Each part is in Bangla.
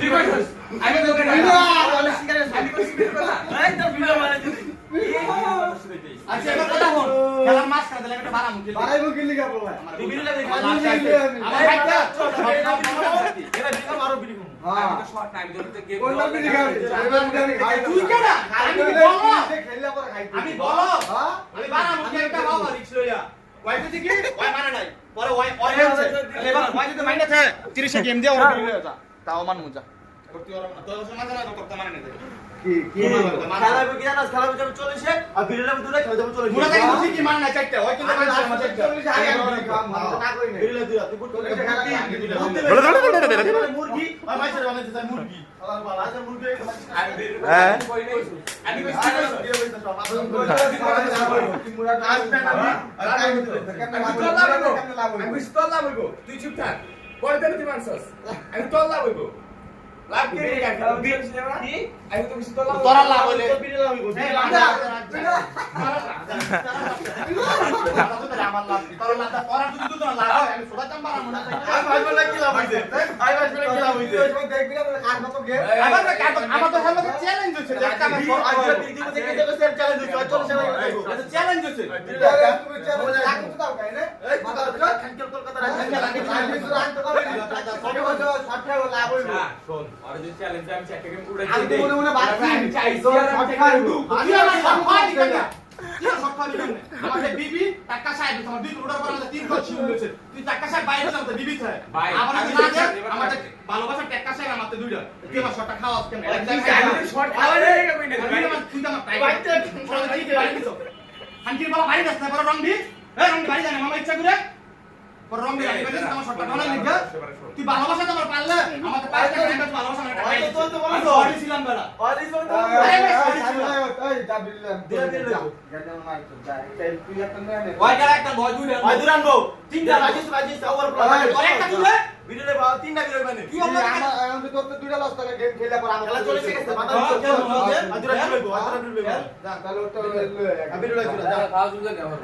তুই কইছস আমি তো করে না আমি শিকারে আমি কই শিকারে না এই তো ভিডিও বানাই দিই আচ্ছা এবার কথা হল খেলার মাছ কাটে লাগে একটা বাড়া মুখে বাড়াইবো কি লিগা বলা তুই ভিডিও লাগে আমার ভাইটা এরা বিকা মারো বিড়ি খাবো আমি তো শর্ট টাইম ধরতে গেম কোনটা বিড়ি খাবি এবার মুখে খাই তুই কেডা আমি বলো খেললা পরে খাই আমি বলো হ্যাঁ আমি বাড়া মুখে একটা বাবা রিক্স লইয়া ওয়াই তো কি ওয়াই মানে নাই পরে ওয়াই ওয়াই এবার ওয়াই যদি মাইন্ড আছে 30 গেম দিয়ে ওর ভিডিও যা তাও মান মুজা করতে ওর না তো সমাজ না করতে মানে নাই কি খেলাবো কি জানাস খেলাবো যাবে 40 আর ভিডিওটা দূরে খেলা যাবে 40 মুরা তাই বুঝি কি মান না চাইতে ওই কিন্তু মান আছে আমার চাইতে না কই না ভিডিওটা দূরে তুই বুঝতে মুরগি আর মাইছে বানাইতে চাই মুরগি আল্লাহ বালা আছে মুরগি হ্যাঁ আমি কইছি আমি তোলা বইবো তুই চুপ থাক পরে দেন তুই মানছস আমি তোলা বইবো লাভ কি খেলা বিল সিনেমা কি আমি তো কিছু তোলা তোরা লাভ হইলে ভিডিও লাগবে এই লাদা আমার লাভ তোরা লাদা তোরা তুই তো লাভ হয় আমি সোজা চাম বাড়া মনে আই ভাই বলে কি লাভ হইছে আই ভাই বলে কি লাভ হইছে দেখবি না কার কত গেম আমার তো হলো চ্যালেঞ্জ হচ্ছে একটা আমি আজকে দিদি থেকে দেখো স্যার চ্যালেঞ্জ হইছে 40 টাকা লাগবে এটা চ্যালেঞ্জ হচ্ছে তুমি চাও টাকা তো দাও কাই রে এই কথা খানকেল কলকাতা লাভ হইব শোন আর যে চ্যালেঞ্জ আমি একটা গেম উড়াই আমি তো মনে মনে বাড়ছি আমি চাইছি শর্ট খাইব আমি আমার সব খাই না তুই সব খাবি না আমাদের বিবি টাকা সাহেব তোমার দুই কোটি টাকা তিন কোটি ছিল হয়েছে তুই টাকা সাহেব বাইরে যাও তো বিবি খায় আমার না আমাদের ভালোবাসা টাকা সাহেব আমাদের দুইটা তুই আমার শর্টটা খাওয়া কেন শর্ট খাওয়া নেই কই না তুই আমার বাইতে ঠিক বাড়ি দিছো হানকির বাবা বাড়ি যাস না বড় রং দি এই রং বাড়ি জানা মামা ইচ্ছা করে বড় রং দি বাড়ি দিস আমার শর্টটা খাওয়া লিখা তুই ভালোবাসা তো আমার পারলে আমাদের পারলে টাকা ভালোবাসা না টাকা তো তো বলো তো অরি ছিলাম বেলা অরি বলে তো এই যা দিলাম গান মার তো যা তুই একটা নে ওই যারা একটা বয় দুই ভাই দুরানবো তিনটা রাজিস ওভার প্লাস একটা তুলে ভিডিওতে বাবা তিনটা ভিডিও বানাই তুই আমার আমি তো দুইটা লস করে গেম খেলা পর আমার খেলা চলে গেছে মাথা আদুরা চলবে আদুরা চলবে যা তাহলে ওটা আবির লই যা খাওয়া শুনতে কেমন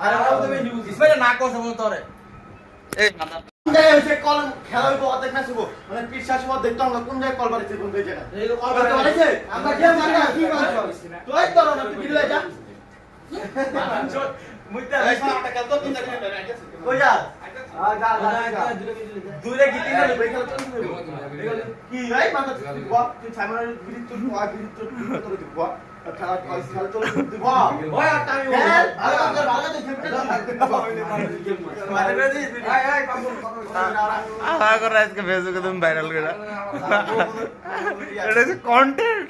আর আমরা তো নিউজ ইসমাইল না করছে বল তোরে এই মাথা জায়গায় হচ্ছে কল খেলা হইব অর্ধেক ম্যাচ হইব মানে পিছাস মত দেখতে আমরা কোন জায়গায় কল বাড়িছে কোন জায়গায় এই কল বাড়িতে বাড়িছে আমরা গেম মারা কি মারছ তুই তো না তুই ভিডিও যা মুইতা এই সামটা কাল তো তিনটা দিন ধরে আইছে কই যা যা দূরে গিয়ে তিনটা বেই খেলা চলছে কি ভাই মাথা তুই ছাইমার ভিডিও তুই তোর তুই বল খেলা খেলা চলছে তুই বল ওই আর আমি ভালো তো আজকে ফেসবুকে তুমি ভাইরাল করে এটা হচ্ছে কন্টেন্ট।